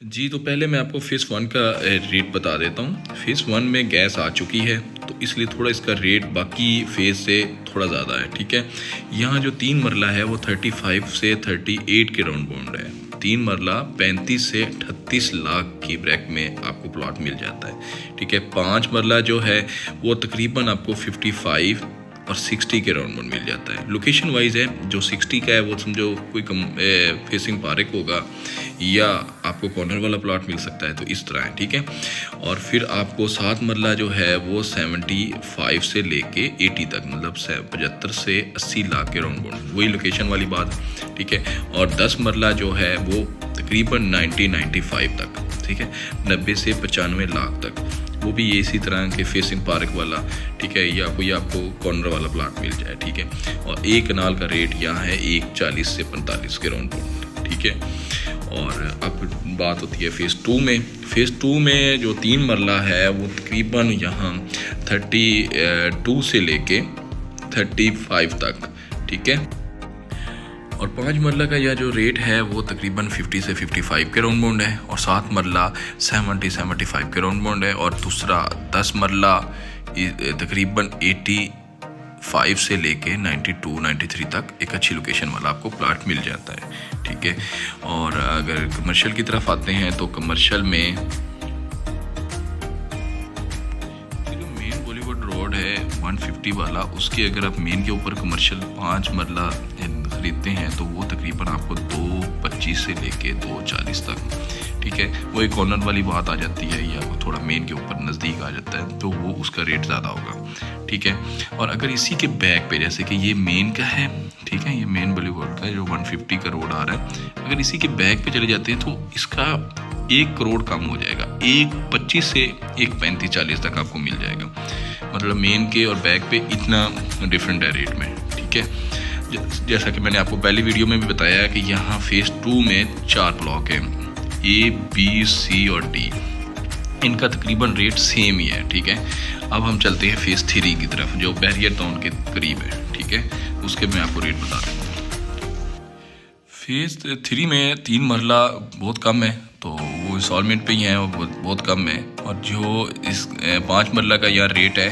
जी, तो पहले मैं आपको फ़ेज़ 1 का रेट बता देता हूँ। फ़ेज़ 1 में गैस आ चुकी है, तो इसलिए थोड़ा इसका रेट बाकी फ़ेज़ से थोड़ा ज़्यादा है, ठीक है। यहाँ जो 3 मरला है वो 35 से 38 के राउंड बाउंड है। 3 मरला 35 से 38 लाख की ब्रैक में आपको प्लॉट मिल जाता है, ठीक है। 5 मरला जो है वो तकरीबन आपको 55 और 60 के राउंड में मिल जाता है। लोकेशन वाइज है, जो 60 का है वो समझो कोई फेसिंग पार्क होगा या आपको कॉर्नर वाला प्लॉट मिल सकता है, तो इस तरह है, ठीक है। और फिर आपको 7 मरला जो है वो 75 से लेके 80 तक, मतलब 75 से 80 लाख के राउंड बाउंड, वही लोकेशन वाली बात, ठीक है। और 10 मरला जो है वो तकरीबन 90-95 तक, ठीक है, 90 से 95 लाख तक, वो भी इसी तरह के फेसिंग पार्क वाला, ठीक है, या कोई आपको कॉर्नर वाला प्लॉट मिल जाए, ठीक है। और एक कनाल का रेट यहाँ है 140 से 45 के राउंड बाउंड, ठीक है। और अब बात होती है फ़ेज़ 2 में। फ़ेज़ 2 में जो 3 मरला है वो तकरीबन यहाँ 32 से लेके 35 तक, ठीक है। और 5 मरला का यह जो रेट है वो तकरीबन 50 से 55 के राउंड बाउंड है। और 7 मरला 70-75 के राउंड बाउंड है। और दूसरा 10 मरला तकरीबन 85 से लेके 92-93 तक एक अच्छी लोकेशन वाला आपको प्लॉट मिल जाता है, ठीक है। और अगर कमर्शियल की तरफ आते हैं तो कमर्शियल में जो मेन बॉलीवुड रोड है 150 वाला, उसके अगर आप मेन के ऊपर कमर्शियल 5 मरला खरीदते हैं तो वो तकरीबन आपको 225 से लेके 240 तक, ठीक है। वो एक कॉर्नर वाली बात आ जाती है या वो थोड़ा मेन के ऊपर नज़दीक आ जाता है, तो वो उसका रेट ज़्यादा होगा, ठीक है। और अगर इसी के बैक पे, जैसे कि ये मेन का है, ठीक है, ये मेन बॉलीवुड का जो 150 का रोड आ रहा है, अगर इसी के बैक पे चले जाते हैं तो इसका 1 करोड़ कम हो जाएगा, 125 से 135-40 तक आपको मिल जाएगा। मतलब मेन के और बैक पे इतना डिफरेंट है रेट में, ठीक है। जैसा कि मैंने आपको पहली वीडियो में भी बताया कि यहाँ फ़ेज़ 2 में 4 ब्लॉक हैं, A, B, C और D। इनका तकरीबन रेट सेम ही है, ठीक है। अब हम चलते हैं फ़ेज़ 3 की तरफ, जो बैरियर टाउन के करीब है, ठीक है। उसके मैं आपको रेट बता दूँ। फ़ेज़ 3 में 3 मरला बहुत कम है, तो वो इंस्टॉलमेंट पे ही है, वो बहुत कम है। और जो इस 5 मरला का यह रेट है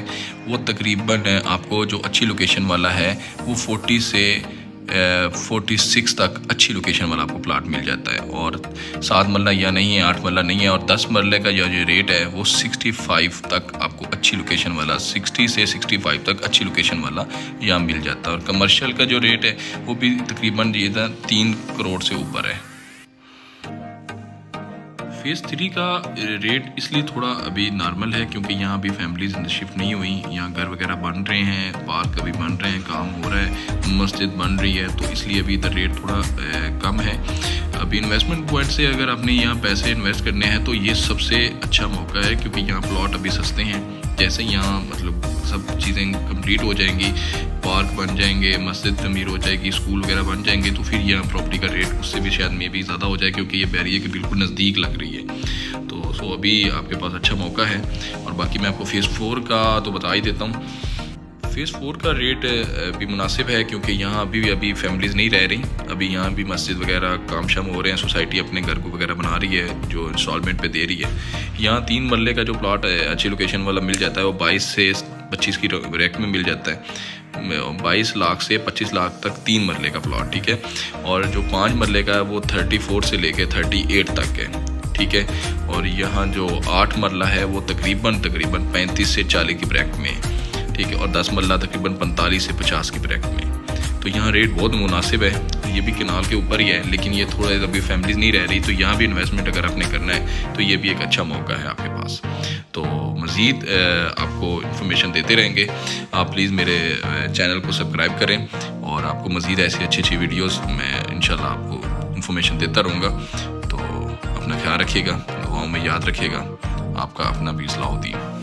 वो तकरीबन आपको जो अच्छी लोकेशन वाला है वो 40 से 46 तक अच्छी लोकेशन वाला आपको प्लॉट मिल जाता है। और 7 मरला या नहीं है, 8 मरला नहीं है। और 10 मरले का जो रेट है वो 65 तक आपको अच्छी लोकेशन वाला, 60 से 65 तक अच्छी लोकेशन वाला यहाँ मिल जाता है। और कमर्शियल का जो रेट है वो भी तकरीबन ये 3 करोड़ से ऊपर है। फ़ेज़ 3 का रेट इसलिए थोड़ा अभी नॉर्मल है क्योंकि यहाँ अभी फैमिलीज शिफ्ट नहीं हुई, यहाँ घर वगैरह बन रहे हैं, पार्क अभी बन रहे हैं, काम हो रहा है, मस्जिद बन रही है, तो इसलिए अभी इधर रेट थोड़ा कम है। अभी इन्वेस्टमेंट पॉइंट से अगर आपने यहाँ पैसे इन्वेस्ट करने हैं तो ये सबसे अच्छा मौका है, क्योंकि यहाँ प्लॉट अभी सस्ते हैं। जैसे यहाँ मतलब सब चीज़ें कंप्लीट हो जाएंगी, पार्क बन जाएंगे, मस्जिद तमीर हो जाएगी, स्कूल वगैरह बन जाएंगे, तो फिर यहाँ प्रॉपर्टी का रेट उससे भी शायद में भी ज़्यादा हो जाए, क्योंकि ये बैरियर के बिल्कुल नज़दीक लग रही है। तो सो अभी आपके पास अच्छा मौका है। और बाकी मैं आपको फ़ेज़ 4 का तो बता ही देता हूँ। फ़ेज़ 4 का रेट भी मुनासिब है, क्योंकि यहाँ अभी फैमिलीज़ नहीं रह रही, अभी यहाँ भी मस्जिद वगैरह काम शाम हो रहे हैं, सोसाइटी अपने घर को वगैरह बना रही है जो इंस्टॉलमेंट पे दे रही है। यहाँ 3 मरले का जो प्लॉट है अच्छी लोकेशन वाला मिल जाता है, वो 22 से 25 की रैक में मिल जाता है, 22 लाख से 25 लाख तक 3 मरले का प्लॉट, ठीक है। और जो 5 मरले का है वो 34 से लेके 38 तक है, ठीक है। और यहाँ जो 8 मरला है वो तकरीबन 35 से 40 की ब्रैक में, ठीक है। और 10 मरला तकरीबन 45 से 50 की ब्रैक में। तो यहाँ रेट बहुत मुनासिब है। ये भी कनाल के ऊपर ही है, लेकिन ये थोड़ा अभी फैमिलीज नहीं रह रही, तो यहाँ भी इन्वेस्टमेंट अगर आपने करना है तो ये भी एक अच्छा मौका है आपके पास। तो मज़ीद आपको इन्फॉर्मेशन देते रहेंगे। आप प्लीज़ मेरे चैनल को सब्सक्राइब करें, और आपको मज़ीद ऐसी अच्छी वीडियोज़ मैं इंशाल्लाह आपको इन्फॉर्मेशन देता रहूँगा। तो अपना ख्याल रखिएगा, दुआओं में याद रखिएगा। आपका अपना भी सलाहुद्दीन।